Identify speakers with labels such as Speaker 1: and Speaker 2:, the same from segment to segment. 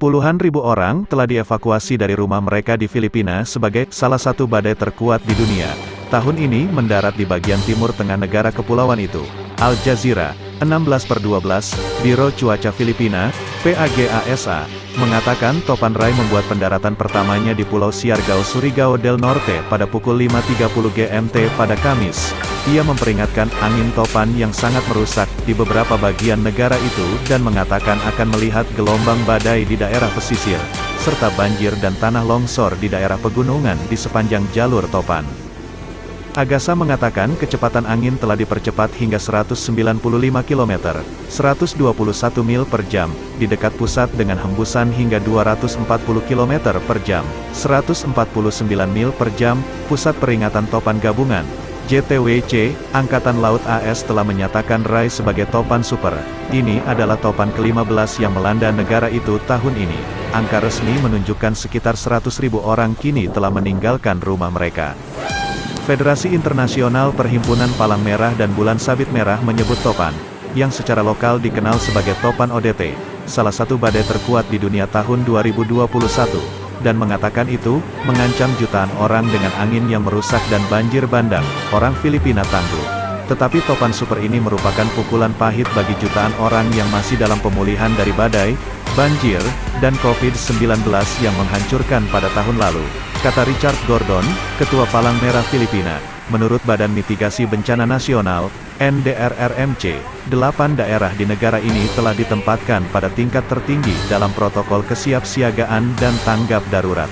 Speaker 1: Puluhan ribu orang telah dievakuasi dari rumah mereka di Filipina sebagai salah satu badai terkuat di dunia. Tahun ini mendarat di bagian timur tengah negara kepulauan itu. Al Jazeera, 16/12, Biro Cuaca Filipina, PAGASA, mengatakan topan Rai membuat pendaratan pertamanya di Pulau Siargao Surigao del Norte pada pukul 5.30 GMT pada Kamis. Ia memperingatkan angin topan yang sangat merusak di beberapa bagian negara itu dan mengatakan akan melihat gelombang badai di daerah pesisir, serta banjir dan tanah longsor di daerah pegunungan di sepanjang jalur topan. Agasa mengatakan kecepatan angin telah dipercepat hingga 195 km, 121 mil per jam, di dekat pusat dengan hembusan hingga 240 km per jam, 149 mil per jam. Pusat Peringatan Topan Gabungan, JTWC, Angkatan Laut AS telah menyatakan Rai sebagai topan super. Ini adalah topan ke-15 yang melanda negara itu tahun ini. Angka resmi menunjukkan sekitar 100.000 orang kini telah meninggalkan rumah mereka. Federasi Internasional Perhimpunan Palang Merah dan Bulan Sabit Merah menyebut topan, yang secara lokal dikenal sebagai topan ODT, salah satu badai terkuat di dunia tahun 2021, dan mengatakan itu mengancam jutaan orang dengan angin yang merusak dan banjir bandang. Orang Filipina tangguh. Tetapi topan super ini merupakan pukulan pahit bagi jutaan orang yang masih dalam pemulihan dari badai, banjir, dan COVID-19 yang menghancurkan pada tahun lalu, kata Richard Gordon, Ketua Palang Merah Filipina. Menurut Badan Mitigasi Bencana Nasional, NDRRMC, 8 daerah di negara ini telah ditempatkan pada tingkat tertinggi dalam protokol kesiapsiagaan dan tanggap darurat.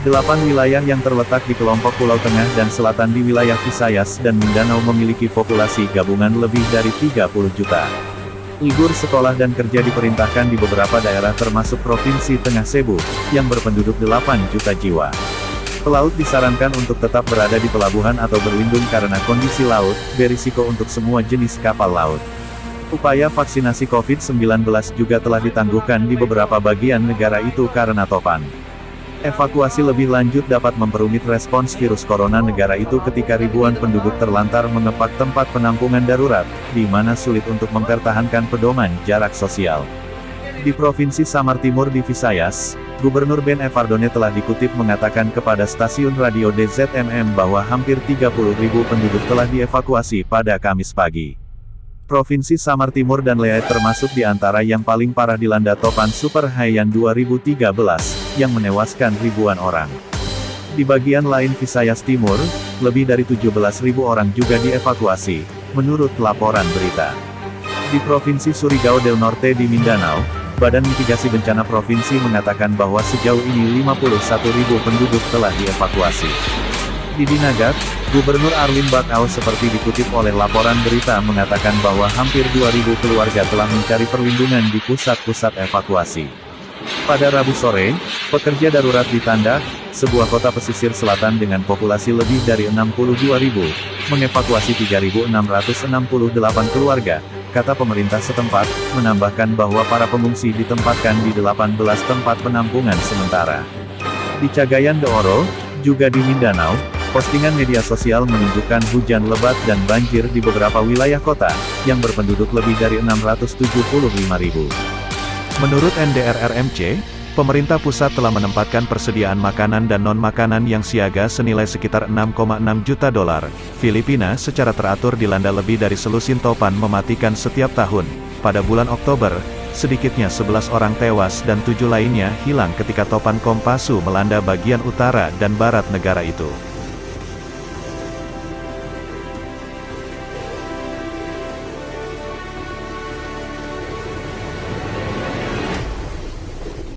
Speaker 1: 8 wilayah yang terletak di kelompok Pulau Tengah dan Selatan di wilayah Visayas dan Mindanao memiliki populasi gabungan lebih dari 30 juta. Libur sekolah dan kerja diperintahkan di beberapa daerah termasuk Provinsi Tengah Cebu, yang berpenduduk 8 juta jiwa. Pelaut disarankan untuk tetap berada di pelabuhan atau berlindung karena kondisi laut berisiko untuk semua jenis kapal laut. Upaya vaksinasi COVID-19 juga telah ditangguhkan di beberapa bagian negara itu karena topan. Evakuasi lebih lanjut dapat memperumit respons virus corona negara itu ketika ribuan penduduk terlantar mengepak tempat penampungan darurat, di mana sulit untuk mempertahankan pedoman jarak sosial. Di Provinsi Samar Timur di Visayas, Gubernur Ben Evardone telah dikutip mengatakan kepada stasiun radio DZMM bahwa hampir 30.000 penduduk telah dievakuasi pada Kamis pagi. Provinsi Samar Timur dan Leyte termasuk di antara yang paling parah dilanda topan Super Haiyan 2013, yang menewaskan ribuan orang. Di bagian lain Visayas Timur, lebih dari 17.000 orang juga dievakuasi, menurut laporan berita. Di Provinsi Surigao del Norte di Mindanao, Badan Mitigasi Bencana Provinsi mengatakan bahwa sejauh ini 51.000 penduduk telah dievakuasi. Di Dinagat, Gubernur Arwin Bakau seperti dikutip oleh laporan berita mengatakan bahwa hampir 2.000 keluarga telah mencari perlindungan di pusat-pusat evakuasi. Pada Rabu sore, pekerja darurat di Tandak, sebuah kota pesisir selatan dengan populasi lebih dari 62.000, mengevakuasi 3.668 keluarga, kata pemerintah setempat, menambahkan bahwa para pengungsi ditempatkan di 18 tempat penampungan sementara. Di Cagayan de Oro, juga di Mindanao, postingan media sosial menunjukkan hujan lebat dan banjir di beberapa wilayah kota, yang berpenduduk lebih dari 675.000. Menurut NDRRMC, pemerintah pusat telah menempatkan persediaan makanan dan non-makanan yang siaga senilai sekitar 6,6 juta dolar. Filipina secara teratur dilanda lebih dari selusin topan mematikan setiap tahun. Pada bulan Oktober, sedikitnya 11 orang tewas dan 7 lainnya hilang ketika topan Kompasu melanda bagian utara dan barat negara itu.